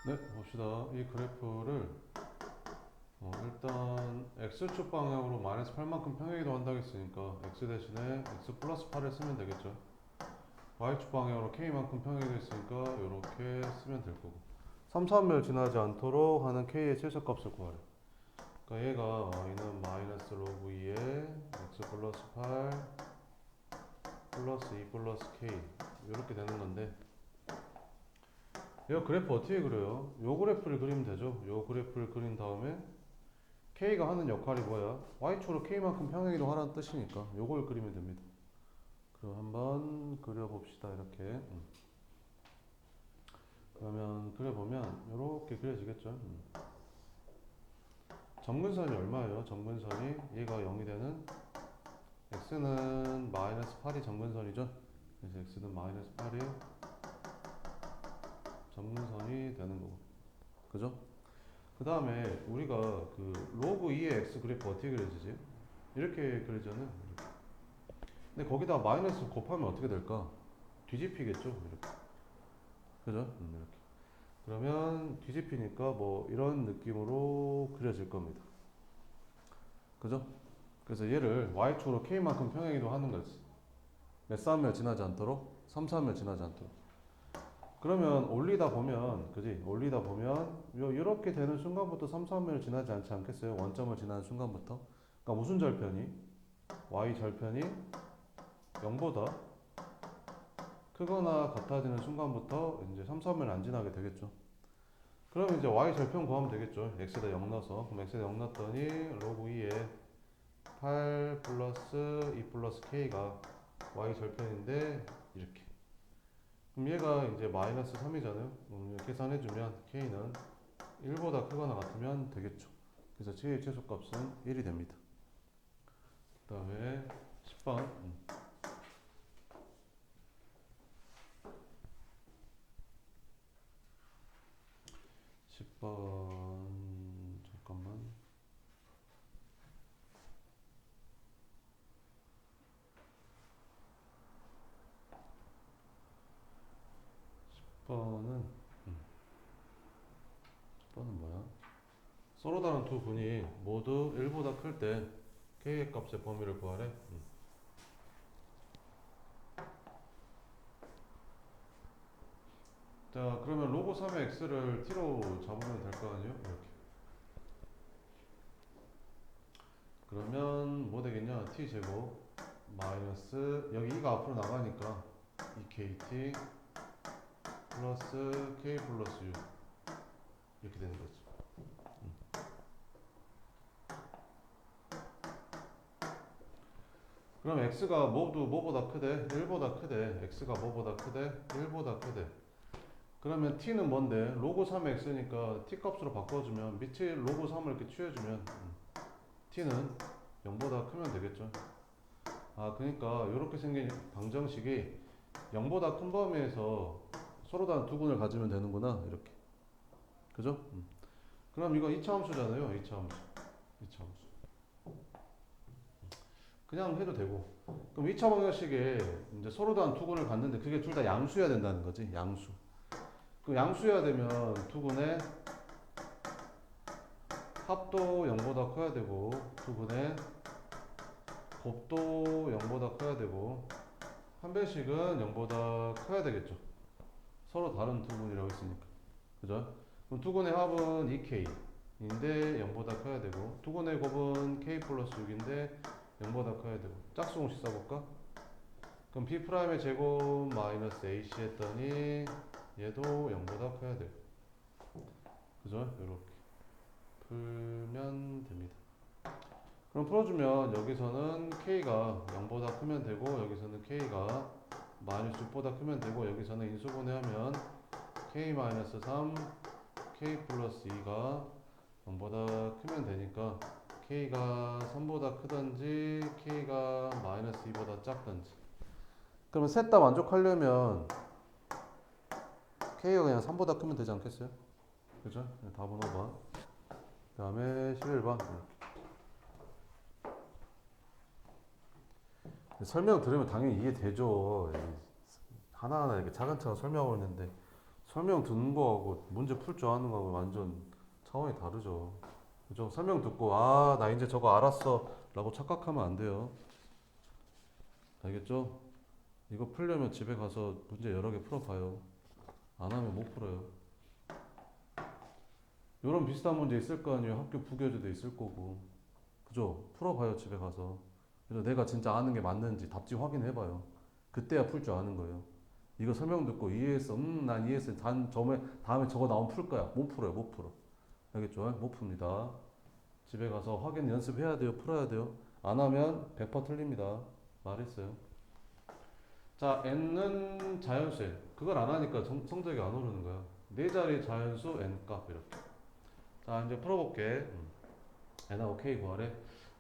네, 봅시다. 이 그래프를 일단 x축 방향으로 마이너스 8만큼 평행이동 한다고 했으니까 x 대신에 x 플러스 8을 쓰면 되겠죠. y축 방향으로 k만큼 평행이동 했으니까 이렇게 쓰면 될 거고. 3, 3을 지나지 않도록 하는 k의 최소값을 구하래. 그러니까 얘가 y는 마이너스 로그 2에 x 플러스 8 플러스 2 플러스 k 이렇게 되는 건데, 얘가 그래프 어떻게 그려요? 요 그래프를 그리면 되죠. 요 그래프를 그린 다음에 K가 하는 역할이 뭐야? Y축으로 K만큼 평행이동 하라는 뜻이니까 요걸 그리면 됩니다. 그럼 한번 그려봅시다. 이렇게. 그러면 그려보면 이렇게 그려지겠죠. 점근선이 얼마예요? 점근선이 얘가 0이 되는 x는 마이너스 8이 점근선이죠. 그래서 x는 마이너스 8이 점근선이 되는 거고. 그죠? 그 다음에 우리가 그 로그 2의 x 그래프 어떻게 그려지지? 이렇게 그려지잖아요. 근데 거기다 마이너스 곱하면 어떻게 될까? 뒤집히겠죠. 이렇게. 그죠? 이렇게. 그러면 뒤집히니까 뭐 이런 느낌으로 그려질 겁니다. 그죠? 그래서 얘를 y축으로 k만큼 평행이동 하는 거지. 몇 3을 지나지 않도록, 3, 3을 지나지 않도록. 그러면 올리다 보면, 그지? 올리다 보면 이렇게 되는 순간부터 3, 3을 지나지 않지 않겠어요? 원점을 지나는 순간부터. 그러니까 무슨 절편이? y 절편이 0보다 크거나 같아지는 순간부터 이제 3, 3을 안 지나게 되겠죠. 그럼 이제 y 절편 구하면 되겠죠. x에다 0 넣어서. 그럼 x에다 0 넣었더니 로그 2에 8 플러스 2 플러스 k가 y 절편인데 이렇게. 그럼 얘가 이제 마이너스 3이잖아요. 계산해주면 k는 1보다 크거나 같으면 되겠죠. 그래서 k의 최소값은 1이 됩니다. 그 다음에 10번. 10번 잠깐만. 10번은 10번은 뭐야? 서로 다른 두 분이 모두 1보다 클 때 k의 값의 범위를 구하래. 자, 그러면 로고 3의 x를 t로 잡으면 될 거 아니에요? 이렇게. 그러면 뭐 되겠냐? t 제곱 마이너스 여기 2가 앞으로 나가니까 2kt 플러스 k 플러스 u 이렇게 되는 거지. 그럼 x가 모두 뭐보다 크대? 1보다 크대. x가 뭐보다 크대? 1보다 크대. 그러면 t는 뭔데? 로고 3의 x니까 t 값으로 바꿔주면 밑에 로고 3을 이렇게 취해주면 t는 0보다 크면 되겠죠. 아, 그러니까 이렇게 생긴 방정식이 0보다 큰 범위에서 서로 다른 두 분을 가지면 되는구나. 이렇게. 그죠? 그럼 이거 2차 함수잖아요. 2차 함수. 2차 함수. 그냥 해도 되고. 그럼 2차 방정식에 이제 서로 다른 두 분을 갖는데 그게 둘 다 양수여야 된다는 거지. 양수. 그 양수여야 되면 두 분의 합도 0보다 커야 되고 두 분의 곱도 0보다 커야 되고 한 배씩은 0보다 커야 되겠죠. 서로 다른 두 분이라고 했으니까. 그죠? 그럼 두 분의 합은 2k인데 0보다 커야 되고 두 분의 곱은 k 플러스 6인데 0보다 커야 되고 짝수공식 써볼까? 그럼 b'의 제곱 마이너스 ac 했더니 얘도 0보다 커야 되고 그죠? 이렇게 풀면 됩니다. 그럼 풀어주면 여기서는 k가 0보다 크면 되고 여기서는 k가 마이너스 6보다 크면 되고 여기서는 인수분해하면 k-3 k 플러스 2가 0보다 크면 되니까 k가 3보다 크든지 k가 마이너스 2보다 작든지. 그러면 셋 다 만족하려면 k가 그냥 3보다 크면 되지 않겠어요? 그죠? 답은 5번. 그 다음에 11번. 설명 들으면 당연히 이해되죠. 하나하나 이렇게 차근차근 설명하고 있는데 설명 듣는 거하고 문제 풀 줄 아는 거하고 완전 차원이 다르죠. 그죠? 설명 듣고 아, 나 이제 저거 알았어 라고 착각하면 안 돼요. 알겠죠? 이거 풀려면 집에 가서 문제 여러 개 풀어봐요. 안 하면 못 풀어요. 이런 비슷한 문제 있을 거 아니에요. 학교 부교재도 있을 거고. 그죠? 풀어봐요, 집에 가서. 그래서 내가 진짜 아는 게 맞는지 답지 확인해봐요. 그때야 풀 줄 아는 거예요. 이거 설명 듣고 이해했어. 난 이해했어. 다음에 저거 나오면 풀 거야. 못 풀어요, 못 풀어. 알겠죠? 못 풉니다. 집에 가서 확인 연습해야 돼요. 풀어야 돼요. 안 하면 100% 틀립니다. 말했어요. 자, n은 자연수예요. 그걸 안 하니까 성적이 안 오르는 거야. 네 자리 자연수 n 값 이렇게. 자, 이제 풀어볼게. n하고 k 구하래.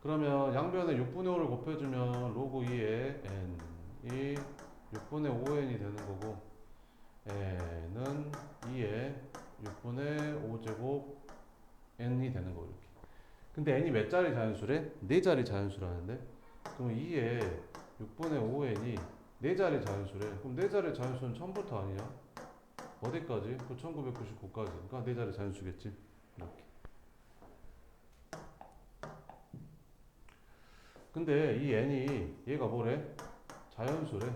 그러면 양변에 6분의 5를 곱해주면 로그 2에 n이 6분의 5n이 되는 거고 n은 2에 6분의 5제곱 n이 되는 거 이렇게. 근데 n이 몇 자리 자연수래? 네 자리 자연수라는데 그럼 2에 6분의 5n이 네 자리 자연수래. 그럼 네 자리 자연수는 처음부터 아니야? 어디까지? 그 1999까지. 그러니까 네 자리 자연수겠지. 이렇게. 근데 이 n이 얘가 뭐래? 자연수래.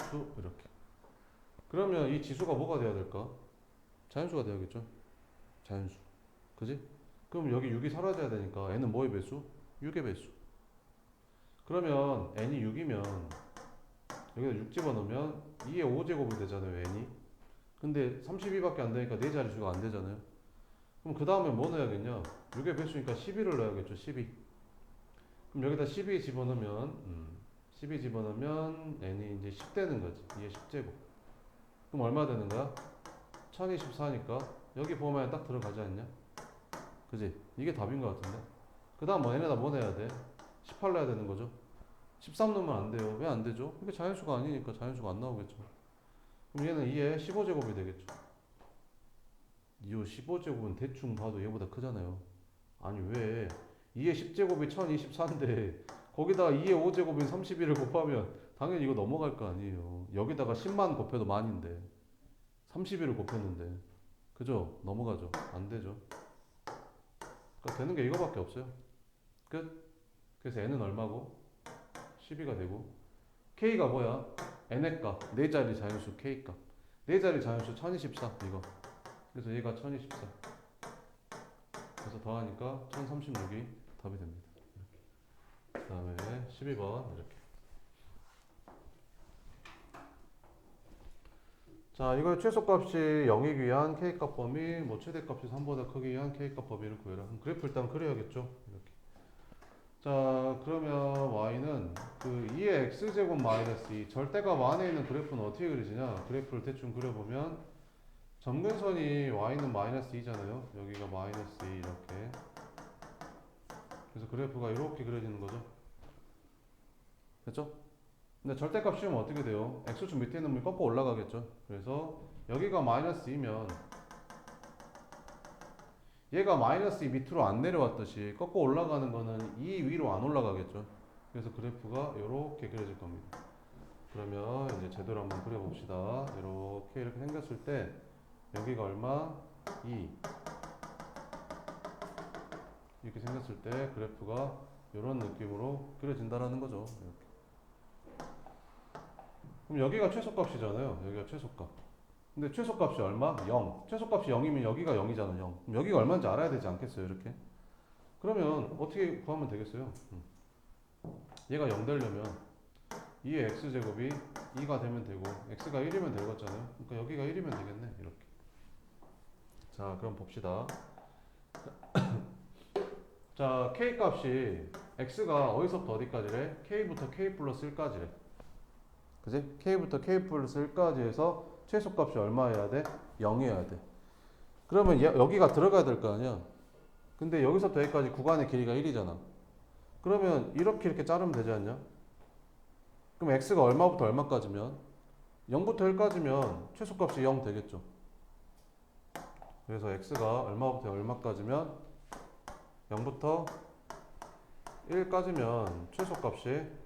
자연수 이렇게. 그러면 이 지수가 뭐가 돼야 될까? 자연수가 돼야겠죠. 자연수. 그지? 그럼 여기 6이 사라져야 되니까 n은 뭐의 배수? 6의 배수. 그러면 n이 6이면 여기다 6 집어넣으면 2의 5제곱이 되잖아요, n이. 근데 32밖에 안 되니까 네 자릿수가 안 되잖아요. 그럼 그 다음에 뭐 넣어야겠냐? 6의 배수니까 12를 넣어야겠죠, 12. 그럼 여기다 12 집어넣으면 12 집어넣으면 n이 이제 10 되는 거지. 2의 10제곱. 그럼 얼마 되는 거야? 1024니까 여기 보면 딱 들어가지 않냐? 그지? 이게 답인 것 같은데. 그 다음 뭐 얘네다 뭐 내야 돼? 18 내야 되는 거죠. 13 넣으면 안 돼요. 왜 안 되죠? 이게 자연수가 아니니까 자연수가 안 나오겠죠. 그럼 얘는 2에 15제곱이 되겠죠. 2호 15제곱은 대충 봐도 얘보다 크잖아요. 아니 왜 2의 10제곱이 1024인데 거기다가 2의 5제곱인 31을 곱하면 당연히 이거 넘어갈 거 아니에요. 여기다가 10만 곱해도 만인데 31을 곱했는데 그죠? 넘어가죠. 안 되죠. 그러니까 되는 게 이거밖에 없어요. 끝. 그래서 n은 얼마고? 12가 되고 k가 뭐야? n의 값. 네 자리 자연수 k 값. 네 자리 자연수 1024 이거. 그래서 얘가 1024. 그래서 더하니까 1036이 답이 됩니다. 그 다음에 12번 이렇게. 자, 이걸 최소값이 0이기 위한 k값 범위, 뭐 최대값이 3보다 크기 위한 k값 범위를 구해라. 그래프 일단 그려야겠죠. 이렇게. 자, 그러면 y는 그 2의 x제곱 마이너스 2 절대값 안에 있는 그래프는 어떻게 그리지냐? 그래프를 대충 그려보면 점근선이 y는 마이너스 2잖아요. 여기가 마이너스 2 이렇게. 그래서 그래프가 이렇게 그려지는 거죠. 됐죠? 근데 절대값 씌우면 어떻게 돼요? x축 밑에 있는 놈이 꺾어 올라가겠죠. 그래서 여기가 마이너스 2면 얘가 마이너스 2 밑으로 안 내려왔듯이 꺾어 올라가는 거는 2 위로 안 올라가겠죠. 그래서 그래프가 이렇게 그려질 겁니다. 그러면 이제 제대로 한번 그려봅시다. 이렇게 생겼을 때 여기가 얼마? 2 이렇게 생겼을 때 그래프가 이런 느낌으로 그려진다라는 거죠. 이렇게. 그럼 여기가 최소값이잖아요. 여기가 최소값. 근데 최소값이 얼마? 0. 최소값이 0이면 여기가 0이잖아. 0. 그럼 여기가 얼마인지 알아야 되지 않겠어요? 이렇게. 그러면 어떻게 구하면 되겠어요? 얘가 0 되려면 2의 x제곱이 2가 되면 되고 x가 1이면 되겠잖아요. 그러니까 여기가 1이면 되겠네. 이렇게. 자, 그럼 봅시다. 자, k 값이 x가 어디서부터 어디까지래? k부터 k 플러스 1까지래. 그지? k부터 k 플러스 1까지 해서 최소값이 얼마여야 돼? 0이어야 돼. 그러면 여기가 들어가야 될 거 아니야? 근데 여기서부터 여기까지 구간의 길이가 1이잖아. 그러면 이렇게 자르면 되지 않냐? 그럼 x가 얼마부터 얼마까지면? 0부터 1까지면 최소값이 0 되겠죠. 그래서 x가 얼마부터 얼마까지면 0부터 1까지면 최소값이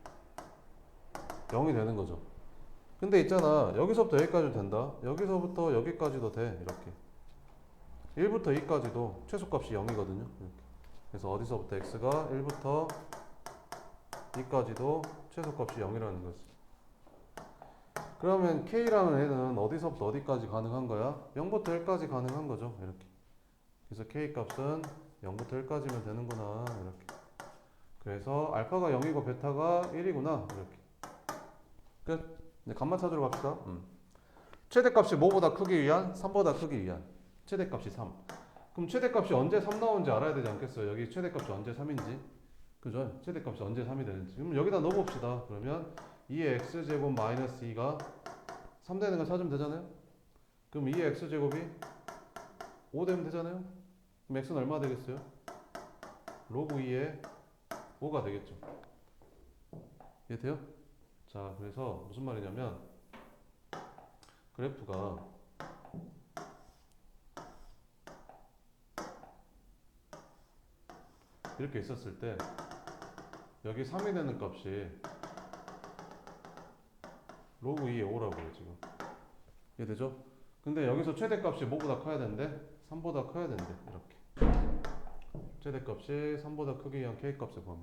0이 되는 거죠. 근데 있잖아, 여기서부터 여기까지도 된다. 여기서부터 여기까지도 돼. 이렇게 1부터 2까지도 최소값이 0이거든요. 이렇게. 그래서 어디서부터 x가 1부터 2까지도 최소값이 0이라는 거지. 그러면 k라는 애는 어디서부터 어디까지 가능한 거야? 0부터 1까지 가능한 거죠. 이렇게. 그래서 k 값은 0부터 1까지면 되는구나. 이렇게. 그래서 알파가 0이고 베타가 1이구나. 이렇게. 끝. 이제 값만 찾으러 갑시다. 최대값이 뭐보다 크기 위한? 3보다 크기 위한. 최대값이 3. 그럼 최대값이 언제 3 나오는지 알아야 되지 않겠어요? 여기 최대값이 언제 3인지. 그죠? 최대값이 언제 3이 되는지. 그럼 여기다 넣어봅시다. 그러면 2의 x제곱 마이너스 2가 3 되는 거 찾으면 되잖아요? 그럼 2의 x제곱이 5 되면 되잖아요? 그럼 x는 얼마 되겠어요? 로그 2의 5가 되겠죠. 이해돼요? 자, 그래서 무슨 말이냐면 그래프가 이렇게 있었을 때 여기 3이 되는 값이 로그 2의 5라고요 지금. 이해되죠? 근데 여기서 최대값이 뭐보다 커야 된대? 3보다 커야 된대. 이렇게 최대값이 3보다 크기 위한 k값의 범위.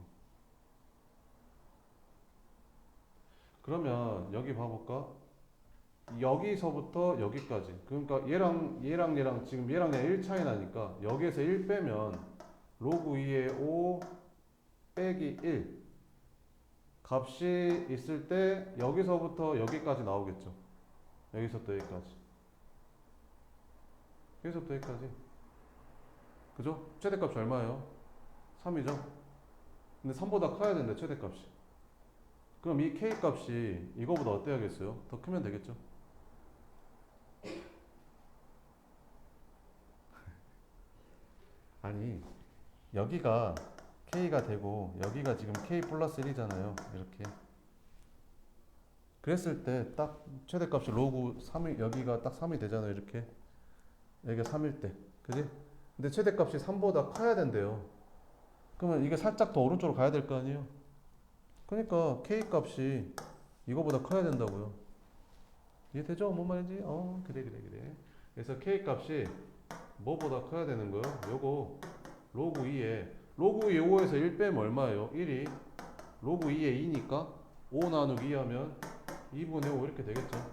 그러면 여기 봐볼까? 여기서부터 여기까지. 그러니까 얘랑 지금 얘랑 1 차이 나니까 여기에서 1 빼면 로그 2의 5 빼기 1 값이 있을 때 여기서부터 여기까지 나오겠죠. 여기서부터 여기까지. 여기서부터 여기까지. 그죠? 최대값이 얼마예요? 3이죠? 근데 3보다 커야 된대 최대값이. 그럼 이 k값이 이거보다 어때야겠어요? 더 크면 되겠죠? 아니 여기가 k가 되고 여기가 지금 k 플러스 1이잖아요. 이렇게. 그랬을 때 딱 최대값이 로그 3이 여기가 딱 3이 되잖아요. 이렇게. 여기가 3일 때. 그지? 근데 최대값이 3보다 커야 된대요. 그러면 이게 살짝 더 오른쪽으로 가야 될 거 아니에요? 그러니까 k값이 이거보다 커야 된다고요. 이해되죠? 뭔 말인지? 그래. 그래서 k값이 뭐보다 커야 되는 거요? 요거 로그 2의 5에서 1 빼면 얼마예요? 1이 로그 2의 2니까 5 나누기 2 하면 2분의 5 이렇게 되겠죠.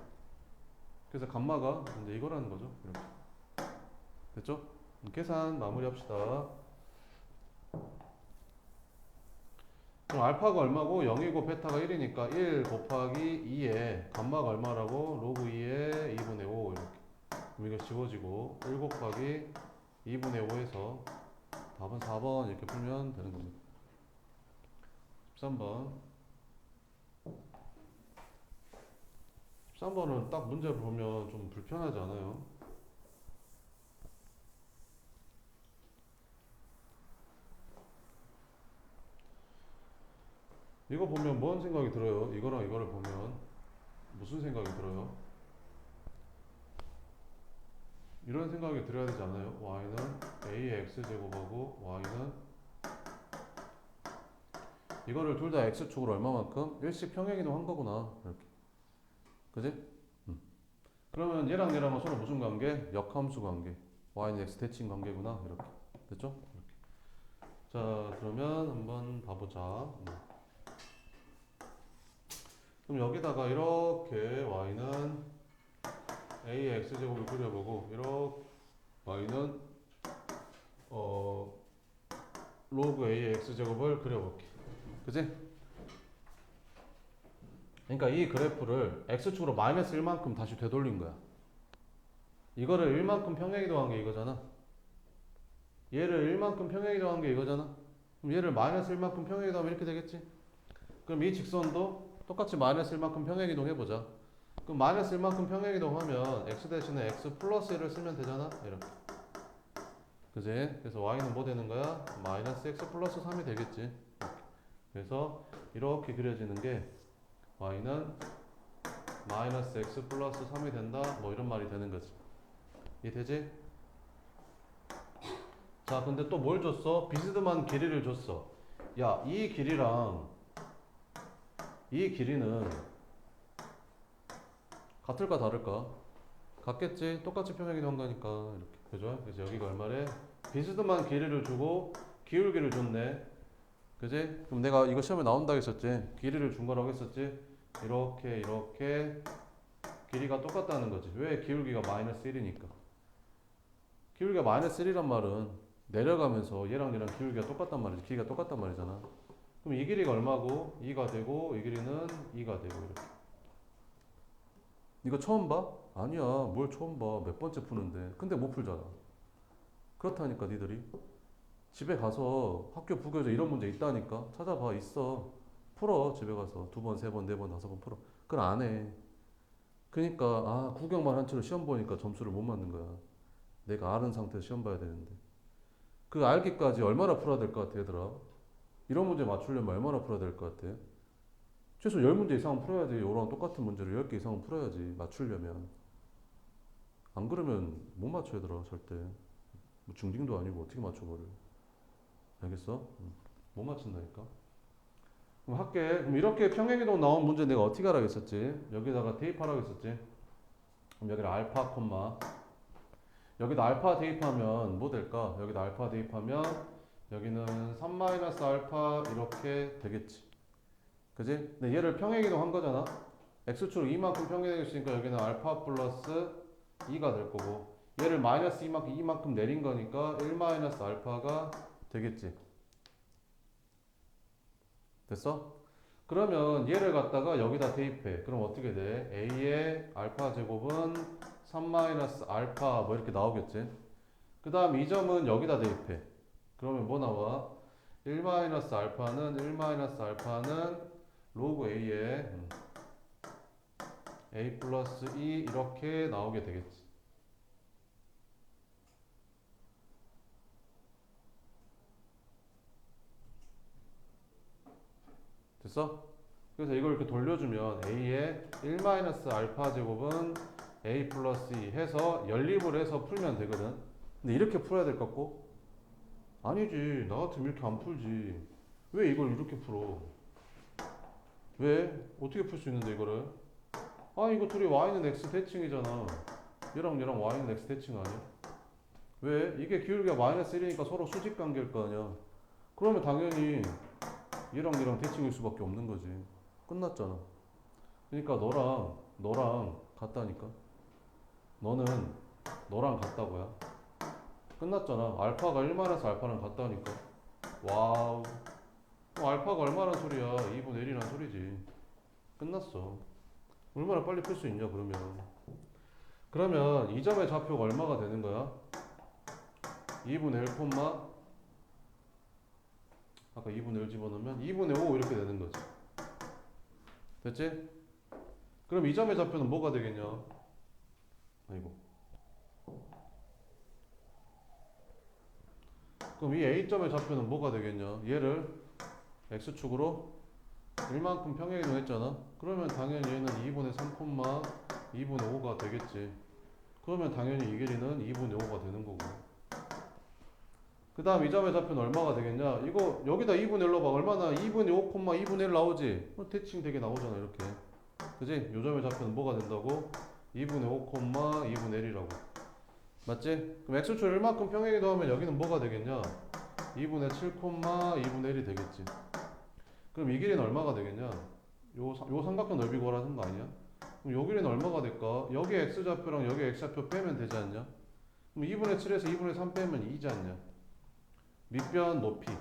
그래서 감마가 이제 이거라는 거죠. 이렇게. 됐죠? 계산 마무리 합시다. 그럼 알파가 얼마고 0이고 베타가 1이니까 1 곱하기 2에 감마가 얼마라고? 로그 2의 2분의 5 이렇게. 그럼 이거 지워지고 1 곱하기 2분의 5에서 답은 4번 이렇게 풀면 되는 겁니다. 13번 13번은 딱 문제를 보면 좀 불편하지 않아요? 이거 보면 뭔 생각이 들어요? 이거랑 이거를 보면 무슨 생각이 들어요? 이런 생각이 들어야 되지 않아요? y는 a의 x제곱하고 y는 이거를 둘 다 x축으로 얼마만큼? 일식 평행이동 한 거구나. 이렇게. 그지? 그러면 얘랑 얘랑은 서로 무슨 관계? 역함수 관계. y는 x 대칭 관계구나. 이렇게. 됐죠? 이렇게. 자, 그러면 한번 봐보자. 그럼 여기다가 이렇게 y는 a의 x제곱을 그려보고 이렇게 y는 로그 a의 x제곱을 그려볼게. 그지? 그러니까 이 그래프를 x축으로 마이너스 1만큼 다시 되돌린 거야. 이거를 1만큼 평행이동한 게 이거잖아. 얘를 1만큼 평행이동한 게 이거잖아. 그럼 얘를 마이너스 1만큼 평행이동하면 이렇게 되겠지? 그럼 이 직선도 똑같이 마이너스 1만큼 평행이동 해보자. 그럼 마이너스 1만큼 평행이동하면 x 대신에 x 플러스 1을 쓰면 되잖아. 이렇게. 그지? 그래서 y는 뭐 되는 거야? 마이너스 x 플러스 3이 되겠지. 이렇게. 그래서 이렇게 그려지는 게 y는 마이너스 x 플러스 3이 된다. 뭐 이런 말이 되는 거지. 이해되지? 자, 근데 또 뭘 줬어? 비스듬한 길이를 줬어. 야, 이 길이랑 이 길이는 같을까 다를까? 같겠지. 똑같이 평행이동 한 거니까 이렇게. 그죠? 그래서 여기가 얼마래? 비스듬한 길이를 주고 기울기를 줬네. 그지? 그럼 내가 이거 시험에 나온다 했었지. 길이를 준 거라고 했었지. 이렇게 길이가 똑같다는 거지. 왜? 기울기가 마이너스 1이니까. 기울기가 마이너스 1이란 말은 내려가면서 얘랑 기울기가 똑같단 말이지. 길이가 똑같단 말이잖아. 그럼 이 길이가 얼마고? 2가 되고 이 길이는 2가 되고 이렇게. 이거 처음 봐? 아니야. 뭘 처음 봐. 몇 번째 푸는데. 근데 못 풀잖아. 그렇다니까 니들이. 집에 가서 학교 부교재 이런 문제 있다니까. 찾아봐. 있어. 풀어. 집에 가서 두 번, 세 번, 네 번, 다섯 번 풀어. 그걸 안 해. 그러니까 구경만 한 채로 시험 보니까 점수를 못 맞는 거야. 내가 아는 상태에서 시험 봐야 되는데. 그 알기까지 얼마나 풀어야 될 것 같아, 얘들아? 이런 문제 맞추려면 얼마나 풀어야 될 것 같아? 최소 10문제 이상은 풀어야지. 이런 똑같은 문제를 10개 이상은 풀어야지. 맞추려면. 안 그러면 못 맞춰, 얘들아, 절대. 뭐 중딩도 아니고 어떻게 맞춰버려. 알겠어? 못 맞춘다니까. 그럼 할게. 그럼 이렇게 평행이동 나온 문제 내가 어떻게 하라고 했었지? 여기다가 대입하라고 했었지? 그럼 여기를 알파 콤마. 여기다 알파 대입하면 뭐 될까? 여기다 알파 대입하면 여기는 3 알파 이렇게 되겠지. 그지? 근데 얘를 평행이동 한 거잖아. x축으로 이만큼 평행이동했으니까 여기는 알파 플러스 2가 될 거고 얘를 마이너스 이만큼 내린 거니까 1 마이너스 알파가 되겠지. 됐어? 그러면 얘를 갖다가 여기다 대입해. 그럼 어떻게 돼? a의 알파 제곱은 3 마이너스 알파 뭐 이렇게 나오겠지. 그 다음 이 점은 여기다 대입해. 그러면 뭐 나와? 1 마이너스 알파는 로그 a의 a 플러스 2 이렇게 나오게 되겠지. 됐어? 그래서 이걸 이렇게 돌려주면 a의 1 마이너스 알파 제곱은 a 플러스 2 해서 연립을 해서 풀면 되거든. 근데 이렇게 풀어야 될 것 같고? 아니지. 나 같으면 이렇게 안 풀지. 왜 이걸 이렇게 풀어? 왜? 어떻게 풀 수 있는데 이거를? 이거 둘이 y는 x 대칭이잖아. 얘랑 y는 x 대칭 아니야? 왜? 이게 기울기가 마이너스 1이니까 서로 수직 관계일 거 아니야. 그러면 당연히 얘랑 대칭일 수밖에 없는 거지. 끝났잖아. 그러니까 너랑 같다니까. 너는 너랑 같다고야. 끝났잖아. 알파가 1 마이너스 알파랑 같다니까. 와우. 알파가 얼마나 소리야? 2분의 1이란 소리지. 끝났어. 얼마나 빨리 풀 수 있냐 그러면. 그러면 이 점의 좌표가 얼마가 되는 거야? 2분의 1 콤마 아까 2분의 1 집어넣으면 2분의 5 이렇게 되는 거지. 됐지? 그럼 이 점의 좌표는 뭐가 되겠냐? 아이고. 그럼 이 A점의 좌표는 뭐가 되겠냐? 얘를 X축으로 1만큼 평행이동 했잖아. 그러면 당연히 얘는 2분의 3 콤마 2분의 5가 되겠지. 그러면 당연히 이 길이는 2분의 5가 되는 거고. 그 다음 이 점의 좌표는 얼마가 되겠냐? 이거 여기다 2분의 1로 봐. 얼마나 2분의 5 콤마 2분의 1 나오지? 대칭 되게 나오잖아 이렇게. 그지? 요 점의 좌표는 뭐가 된다고? 2분의 5 콤마 2분의 1이라고. 맞지? 그럼 x축 1만큼 평행이동 하면 여기는 뭐가 되겠냐? 2분의 7 콤마 2분의 1이 되겠지. 그럼 이 길이는 얼마가 되겠냐? 요 삼각형 넓이 구하라는 거 아니야? 그럼 요 길이는 얼마가 될까? 여기 x좌표랑 여기 x좌표 빼면 되지 않냐? 그럼 2분의 7에서 2분의 3 빼면 2지 않냐? 밑변 높이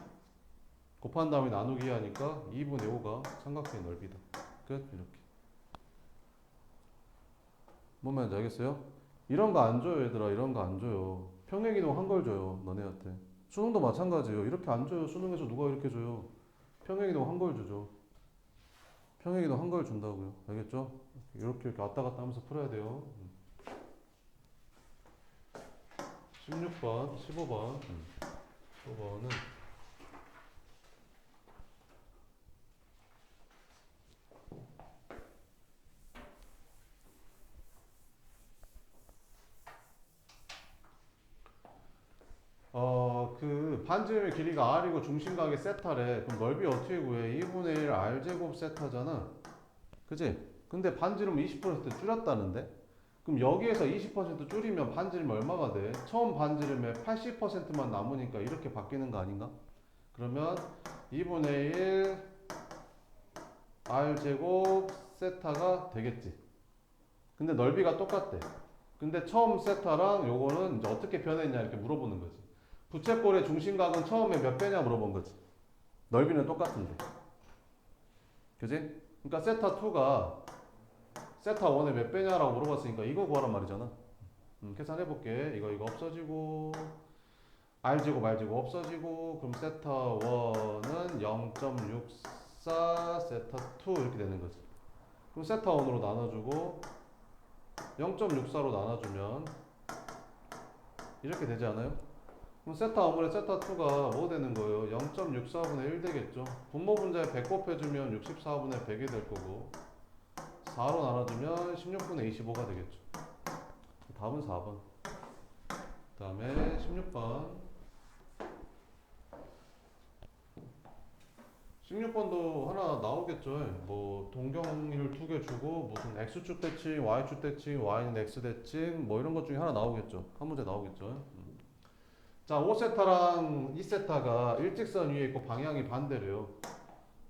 곱한 다음에 나누기 하니까 2분의 5가 삼각형의 넓이다. 끝. 이렇게. 뭔 말인지 알겠어요? 이런 거 안 줘요 얘들아. 이런 거 안 줘요. 평행이동 한 걸 줘요 너네한테. 수능도 마찬가지예요. 이렇게 안 줘요. 수능에서 누가 이렇게 줘요? 평행이동 한 걸 주죠. 평행이동 한 걸 준다고요. 알겠죠? 이렇게 왔다 갔다 하면서 풀어야 돼요. 16번, 15번. 15번은 그 반지름의 길이가 r이고 중심각이 세타래. 그럼 넓이 어떻게 구해? 2분의 1 r제곱 세타잖아. 그지? 근데 반지름 20% 줄였다는데? 그럼 여기에서 20% 줄이면 반지름이 얼마가 돼? 처음 반지름의 80%만 남으니까 이렇게 바뀌는 거 아닌가? 그러면 2분의 1 r제곱 세타가 되겠지. 근데 넓이가 똑같대. 근데 처음 세타랑 요거는 이제 어떻게 변했냐 이렇게 물어보는 거지. 부채꼴의 중심각은 처음에 몇 배냐 물어본 거지. 넓이는 똑같은데. 그지? 그러니까 세타 2가 세타 1의 몇 배냐라고 물어봤으니까 이거 구하란 말이잖아. 계산해볼게. 이거 없어지고 r제곱 r제곱 없어지고 그럼 세타 1은 0.64 세타 2 이렇게 되는 거지. 그럼 세타 1으로 나눠주고 0.64로 나눠주면 이렇게 되지 않아요? 그럼 세타 1에 세타 2가 뭐 되는 거예요? 0.64분의 1 되겠죠. 분모 분자에 100 곱해주면 64분의 100이 될 거고 4로 나눠주면 16분의 25가 되겠죠. 답은 4번. 그 다음에 16번. 16번도 하나 나오겠죠. 뭐 동경일 2개 주고 무슨 x축 대칭, y축 대칭, y는 x 대칭 뭐 이런 것 중에 하나 나오겠죠. 한 문제 나오겠죠. 자, 5세타랑 2세타가 일직선 위에 있고 방향이 반대래요.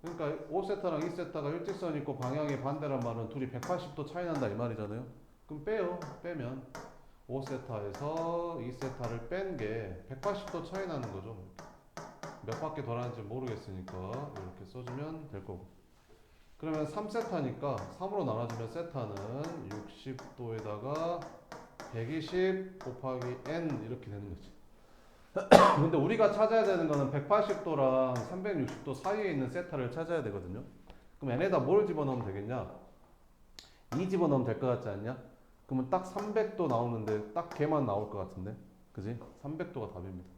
그러니까 5세타랑 2세타가 일직선 있고 방향이 반대란 말은 둘이 180도 차이 난다 이 말이잖아요. 그럼 빼요. 빼면 5세타에서 2세타를 뺀 게 180도 차이 나는 거죠. 몇 바퀴 돌았는지 모르겠으니까 이렇게 써주면 될 거고. 그러면 3세타니까 3으로 나눠주면 세타는 60도에다가 120 곱하기 n 이렇게 되는 거지. 근데 우리가 찾아야 되는 거는 180도랑 360도 사이에 있는 세타를 찾아야 되거든요. 그럼 n에다 뭘 집어넣으면 되겠냐? 2 집어넣으면 될 것 같지 않냐? 그러면 딱 300도 나오는데 딱 걔만 나올 것 같은데, 그지? 300도가 답입니다.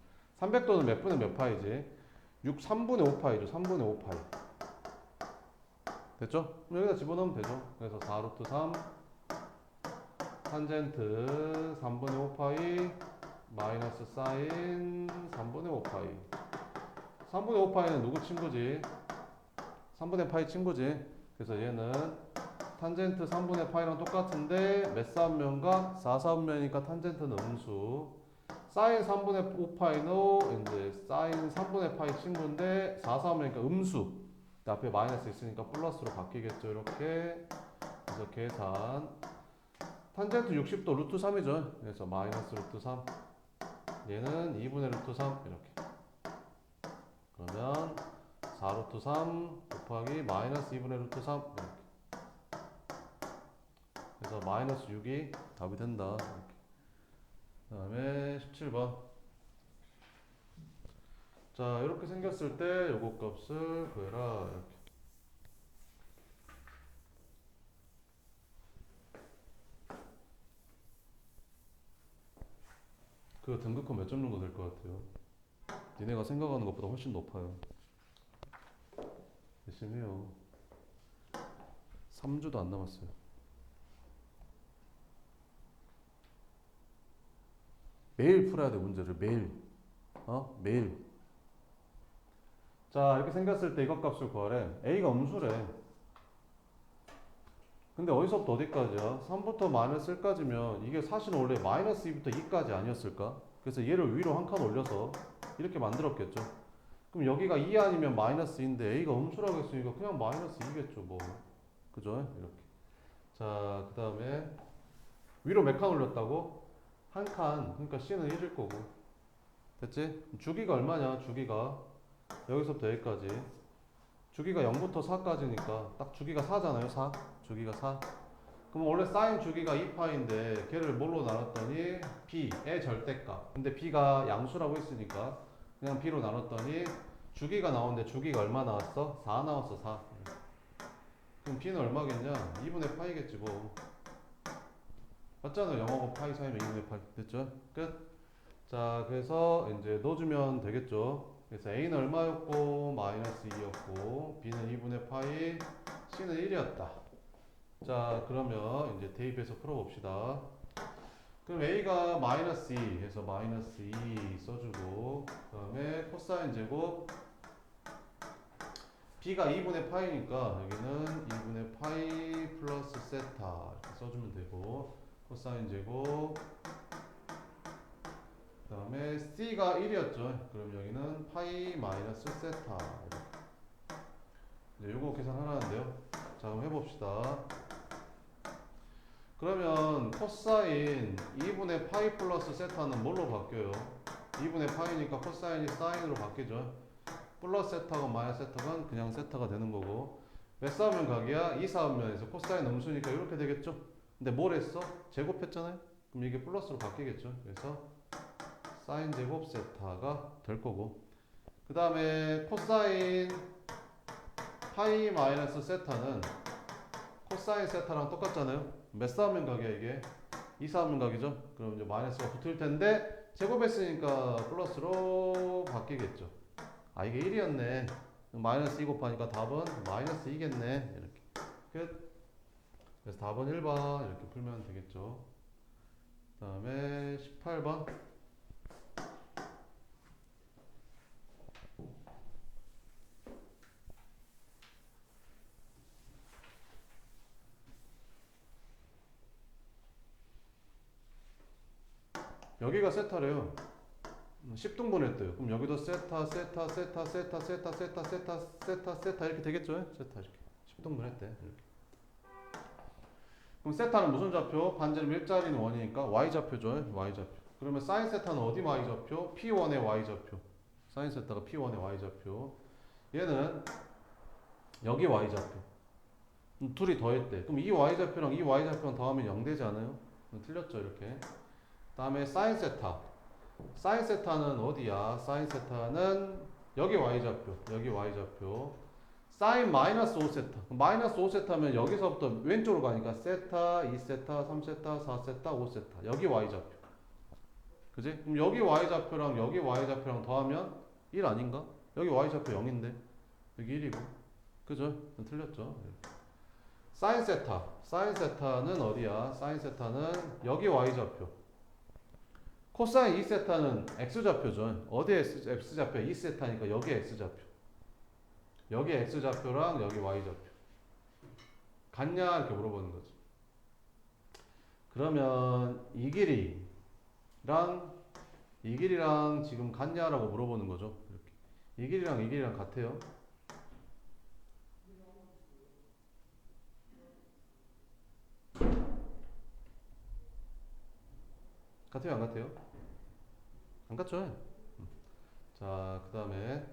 300도는 몇 분의 몇 파이지? 3분의 5파이죠. 3분의 5파이. 됐죠? 그럼 여기다 집어넣으면 되죠. 그래서 4루트 3 탄젠트 3분의 5파이 마이너스 사인 3분의 5파이. 3분의 5파이는 누구 친구지? 3분의 파이 친구지. 그래서 얘는 탄젠트 3분의 파이랑 똑같은데 몇 사분면과 4사분면이니까 탄젠트는 음수. 사인 3분의 5파이도 이제 사인 3분의 파이 친구인데 4사분면이니까 음수. 앞에 마이너스 있으니까 플러스로 바뀌겠죠. 이렇게. 그래서 계산. 탄젠트 60도 루트 3이죠. 그래서 마이너스 루트 3. 얘는 2분의 루트 3 이렇게. 그러면 4 루트 3 곱하기 마이너스 2분의 루트 3 이렇게. 그래서 마이너스 6이 답이 된다. 이렇게. 그 다음에 17번. 자, 이렇게 생겼을 때 요거 값을 구해라. 이렇게. 그 등급컷 몇 점 정도 될 것 같아요? 니네가 생각하는 것보다 훨씬 높아요. 열심히 해요. 3주도 안 남았어요. 매일 풀어야 돼, 문제를. 매일. 매일. 자, 이렇게 생겼을 때 이것 값을 구하래. A가 음수래. 근데 어디서부터 어디까지야? 3부터 마이너스 1까지면 이게 사실은 원래 마이너스 2부터 2까지 아니었을까? 그래서 얘를 위로 한 칸 올려서 이렇게 만들었겠죠. 그럼 여기가 2 아니면 마이너스 2인데 A가 음수라고 했으니까 그냥 마이너스 2겠죠, 뭐. 그죠? 이렇게. 자, 그 다음에 위로 몇 칸 올렸다고? 한 칸. 그러니까 C는 1일 거고. 됐지? 주기가 얼마냐? 주기가 여기서부터 여기까지. 주기가 0부터 4까지니까 딱 주기가 4잖아요. 4. 주기가 4. 그럼 원래 사인 주기가 2파인데 걔를 뭘로 나눴더니 b의 절대값. 근데 b가 양수라고 했으니까 그냥 b로 나눴더니 주기가 나오는데 주기가 얼마 나왔어? 4 나왔어. 4. 그럼 b는 얼마겠냐? 2분의 파이겠지 뭐. 맞잖아요. 0하고 파이 사이면 2분의 파이. 됐죠? 끝. 자, 그래서 이제 넣어주면 되겠죠. 그래서 a는 얼마였고 마이너스 2였고 b는 2분의 파이 c는 1이었다. 자, 그러면 이제 대입해서 풀어봅시다. 그럼 a가 마이너스 2 해서 마이너스 2 써주고 그 다음에 코사인 제곱 b가 2분의 파이니까 여기는 2분의 파이 플러스 세타 이렇게 써주면 되고 코사인 제곱 그 다음에 c가 1이었죠. 그럼 여기는 파이 마이너스 세타 이렇게. 이제 요거 계산하라는데요. 자 그럼 해봅시다. 그러면 코사인 2분의 파이 플러스 세타는 뭘로 바뀌어요? 2분의 파이니까 코사인이 사인으로 바뀌죠. 플러스 세타건 마이너스 세타건 그냥 세타가 되는 거고 몇 사하면 각이야? 2 사하면에서 코사인 음수니까 이렇게 되겠죠? 근데 뭘 했어? 제곱했잖아요? 그럼 이게 플러스로 바뀌겠죠? 그래서 사인 제곱 세타가 될 거고 그 다음에 코사인 파이 마이너스 세타는 코사인 세타랑 똑같잖아요? 몇 사하면 각이야 이게? 2 사하면 각이죠? 그럼 이제 마이너스가 붙을 텐데 제곱했으니까 플러스로 바뀌겠죠. 아 이게 1이었네. 마이너스 2 곱하니까 답은 마이너스 2겠네. 이렇게 끝. 그래서 답은 1번 이렇게 풀면 되겠죠. 그 다음에 18번 여기가 세타래요. 10등분 했대요. 그럼 여기도 세타, 세타, 세타, 세타, 세타, 세타, 세타, 세타, 세타 이렇게 되겠죠? 세타 이렇게 10등분 했대. 이렇게. 그럼 세타는 무슨 좌표? 반지름 일자리는 원이니까 y좌표죠. y좌표. 그러면 사인 세타는 어디 y좌표? P1의 y좌표. 사인 세타가 P1의 y좌표. 얘는 여기 y좌표. 둘이 더했대. 그럼 이 y좌표랑 이 y좌표랑 더하면 0 되지 않아요? 틀렸죠 이렇게. 다음에 사인 세타. 사인 세타는 어디야? 사인 세타는 여기 y좌표. 여기 y좌표. 사인 마이너스 5세타. 마이너스 5세타면 여기서부터 왼쪽으로 가니까 세타, 2세타, 3세타, 4세타, 5세타. 여기 y좌표. 그지? 그럼 여기 y좌표랑 여기 y좌표랑 더하면 1 아닌가? 여기 y좌표 0인데. 여기 1이고. 그죠? 틀렸죠? 사인 세타. 사인 세타는 어디야? 사인 세타는 여기 y좌표. 코사인 2세타는 x좌표죠. 어디에 x좌표? 2세타니까 여기 x좌표. 여기 x좌표랑 여기 y좌표. 같냐? 이렇게 물어보는 거죠. 그러면 이 길이랑 지금 같냐라고 물어보는 거죠. 이렇게. 이 길이랑 같아요. 같아요, 안 같아요? 안 같죠? 자, 그 다음에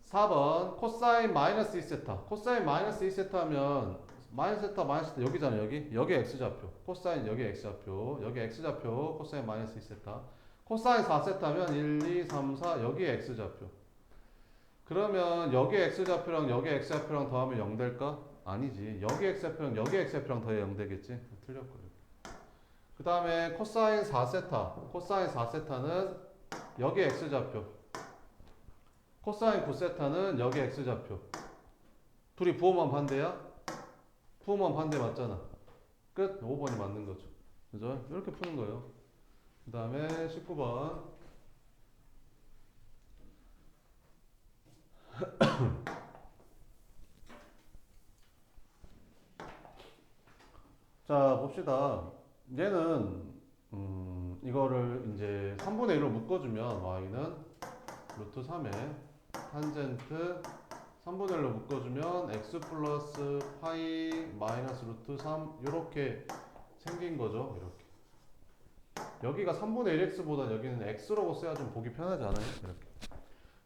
4번 코사인 마이너스 2세타. 코사인 마이너스 2세타 하면 마이너스 세타 마이너스 세타 여기잖아요. 여기 x좌표. 코사인 여기 x좌표. 여기 x좌표 코사인 마이너스 2세타. 코사인 4세타면 1, 2, 3, 4 여기 x좌표. 그러면 여기 x좌표랑 여기 x좌표랑 더하면 0 될까? 아니지. 여기 x좌표랑 여기 x좌표랑 더해 0 되겠지? 틀렸고요. 그 다음에 코사인 4세타. 코사인 4세타는 여기 x좌표. 코사인 9세타는 여기 x좌표. 둘이 부호만 반대야? 부호만 반대 맞잖아. 끝. 5번이 맞는 거죠. 그죠? 이렇게 푸는 거예요. 그 다음에 19번. 자, 봅시다. 얘는 이거를 이제 3분의 1로 묶어주면 y는 루트 3에 탄젠트 3분의 1로 묶어주면 x 플러스 파이 마이너스 루트 3 이렇게 생긴 거죠. 이렇게. 여기가 3분의 1x보다 여기는 x라고 써야 좀 보기 편하지 않아요? 이렇게.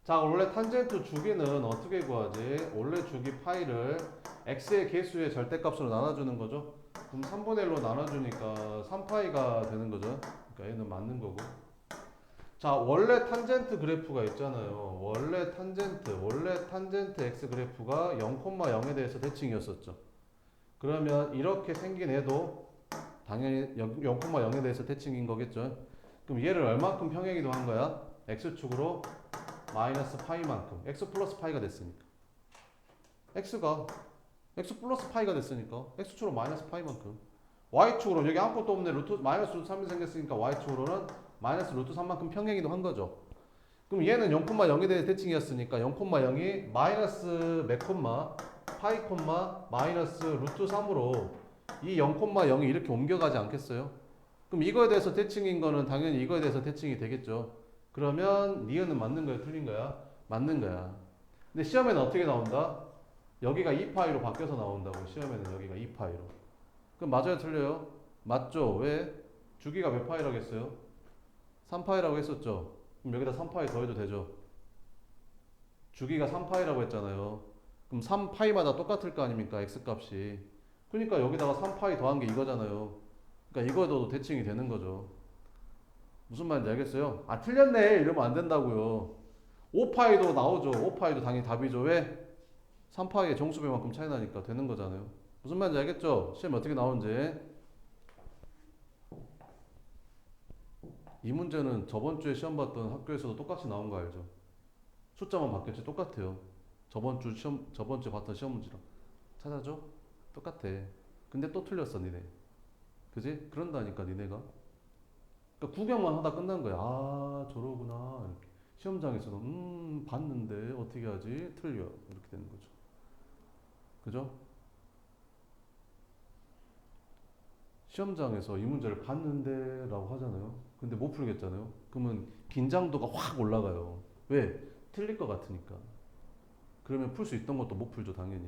자, 원래 탄젠트 주기는 어떻게 구하지? 원래 주기 파이를 x의 개수의 절대값으로 나눠주는 거죠. 그럼 3분의 1로 나눠주니까 3파이가 되는 거죠. 그러니까 얘는 맞는 거고. 자, 원래 탄젠트 그래프가 있잖아요. 원래 탄젠트 x 그래프가 0,0에 대해서 대칭이었었죠. 그러면 이렇게 생긴 애도 당연히 0,0에 대해서 대칭인 거겠죠. 그럼 얘를 얼마큼 평행이동한 거야? x축으로 마이너스 파이만큼. x 플러스 파이가 됐으니까. x가 x 플러스 파이가 됐으니까 x축으로 마이너스 파이만큼. y축으로 여기 아무것도 없네. 마이너스 루트 3이 생겼으니까 y축으로는 마이너스 루트 3만큼 평행이동한 거죠. 그럼 얘는 0,0에 대해 대칭이었으니까 0,0이 마이너스 몇 콤마 파이 콤마 마이너스 루트 3으로 이 0,0이 이렇게 옮겨가지 않겠어요? 그럼 이거에 대해서 대칭인 거는 당연히 이거에 대해서 대칭이 되겠죠. 그러면 니은은 맞는 거야, 틀린 거야? 맞는 거야. 근데 시험에는 어떻게 나온다? 여기가 2파이로 바뀌어서 나온다고. 시험에는 여기가 2파이로. 그럼 맞아요, 틀려요? 맞죠? 왜? 주기가 몇 파이라고 했어요? 3파이라고 했었죠. 그럼 여기다 3파이 더해도 되죠. 주기가 3파이라고 했잖아요. 그럼 3파이마다 똑같을 거 아닙니까? x값이. 그러니까 여기다가 3파이 더한 게 이거잖아요. 그러니까 이거도 대칭이 되는 거죠. 무슨 말인지 알겠어요? 아, 틀렸네 이러면 안 된다고요. 5파이도 나오죠. 5파이도 당연히 답이죠. 왜? 3파이의 정수배만큼 차이 나니까 되는 거잖아요. 무슨 말인지 알겠죠? 시험 어떻게 나오는지. 이 문제는 저번 주에 시험 봤던 학교에서도 똑같이 나온 거 알죠? 숫자만 바뀌었지 똑같아요. 저번 주에 봤던 시험 문제랑 찾아줘? 똑같아. 근데 또 틀렸어 니네. 그지? 그런다니까 니네가. 그러니까 구경만 하다 끝난 거야. 아 저러구나. 이렇게. 시험장에서는 봤는데 어떻게 하지? 틀려. 이렇게 되는 거죠. 그죠? 시험장에서 이 문제를 봤는데 라고 하잖아요. 근데 못 풀겠잖아요. 그러면 긴장도가 확 올라가요. 왜? 틀릴 것 같으니까. 그러면 풀 수 있던 것도 못 풀죠, 당연히.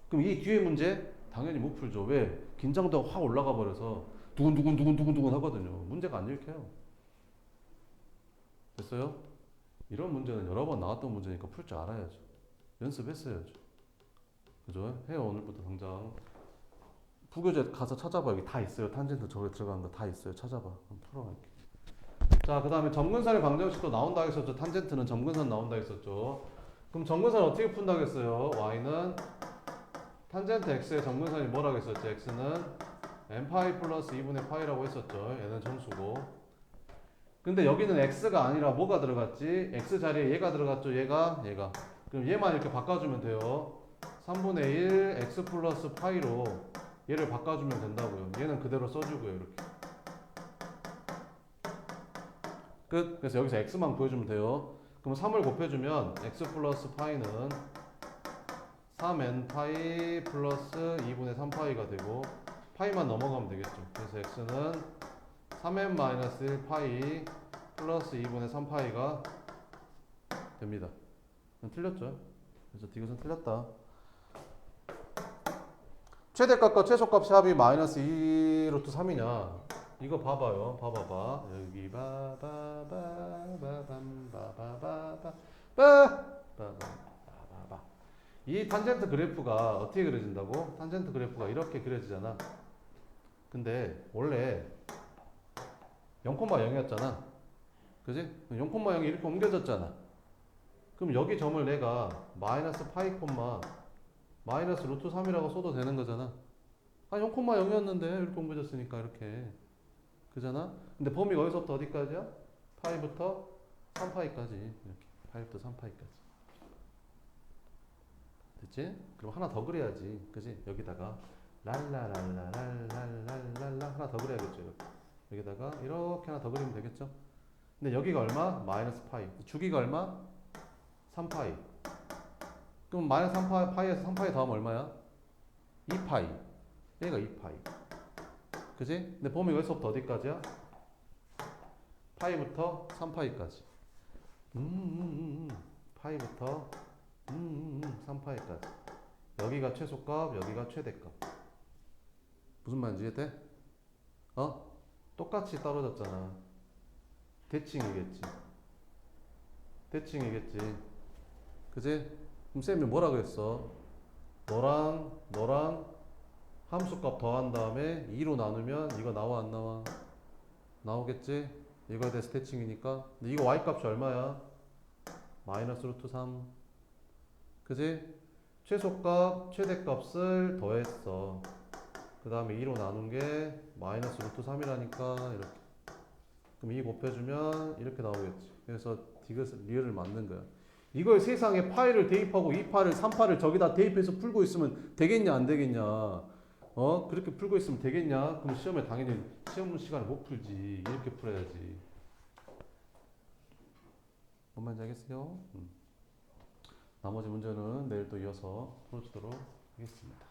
그럼 이 뒤에 문제? 당연히 못 풀죠. 왜? 긴장도가 확 올라가 버려서 두근두근 하거든요. 문제가 안 읽혀요. 됐어요? 이런 문제는 여러 번 나왔던 문제니까 풀 줄 알아야죠. 연습했어야죠. 그죠? 해요, 오늘부터 당장. 부교재 가서 찾아봐. 여기 다 있어요. 탄젠트 저기 들어간 거 다 있어요. 찾아봐. 그럼 풀어갈게. 자, 그 다음에 점근선의 방정식도 나온다 했었죠. 탄젠트는 점근선 나온다 했었죠. 그럼 점근선 어떻게 푼다고 했어요? y는 탄젠트 x의 점근선이 뭐라고 했었죠? x는 n파이 플러스 2분의 파이라고 했었죠. 얘는 정수고. 근데 여기는 x가 아니라 뭐가 들어갔지? x 자리에 얘가 들어갔죠. 얘가. 그럼 얘만 이렇게 바꿔주면 돼요. 3분의 1 x 플러스 파이로 얘를 바꿔주면 된다고요. 얘는 그대로 써주고요. 이렇게. 끝. 그래서 여기서 x만 구해주면 돼요. 그럼 3을 곱해주면 x 플러스 파이는 3n 파이 플러스 2분의 3파이가 되고 파이만 넘어가면 되겠죠. 그래서 x는 3n 마이너스 1 파이 플러스 2분의 3파이가 됩니다. 틀렸죠? 그래서 디귿은 틀렸다. 최대값과 최소값의 합이 마이너스 2 루트 3이냐? 이거 봐봐요. 봐봐봐. 여기 봐봐. 이 탄젠트 그래프가 어떻게 그려진다고? 탄젠트 그래프가 이렇게 그려지잖아. 근데 원래 0,0이었잖아. 그지? 0,0이 이렇게 옮겨졌잖아. 그럼 여기 점을 내가 마이너스 파이 콤마 마이너스 루트 3이라고 써도 되는 거잖아. 아 0,0이었는데 이렇게 옮겨졌으니까 이렇게. 그잖아? 근데 범위가 어디서부터 어디까지야? 파이부터 3파이까지. 이렇게. 파이부터 3파이까지. 됐지? 그럼 하나 더 그려야지. 그지? 여기다가 랄라랄라랄랄랄랄라 하나 더 그려야겠죠. 이렇게. 여기다가 이렇게 하나 더 그리면 되겠죠? 근데 여기가 얼마? 마이너스 파이. 주기가 얼마? 3파이. 그럼 마이너스 3파이에서 3파이 더하면 얼마야? 2파이. 얘가 2파이. 그지? 근데 범위가 어디서부터 어디까지야? 파이부터 3파이까지. 파이부터 3파이까지. 여기가 최소값, 여기가 최대값. 무슨 말인지 이해돼? 어? 똑같이 떨어졌잖아. 대칭이겠지. 대칭이겠지. 그지? 그럼 쌤이 뭐라 그랬어? 너랑 함수값 더한 다음에 2로 나누면 이거 나와 안 나와? 나오겠지? 이거에 대해서 대칭이니까. 근데 이거 y값이 얼마야? 마이너스 루트 3. 그지? 최소값, 최대값을 더했어. 그 다음에 2로 나눈 게 마이너스 루트 3이라니까 이렇게. 그럼 2 곱해주면 이렇게 나오겠지. 그래서 디귿을 리을을 만든 거야. 이걸 세상에 파이를 대입하고 2파를 3파를 저기다 대입해서 풀고 있으면 되겠냐 안 되겠냐? 그렇게 풀고 있으면 되겠냐? 그럼 시험에 당연히 시험 시간에 못 풀지. 이렇게 풀어야지. 뭔 말인지 알겠어요? 나머지 문제는 내일 또 이어서 풀어주도록 하겠습니다.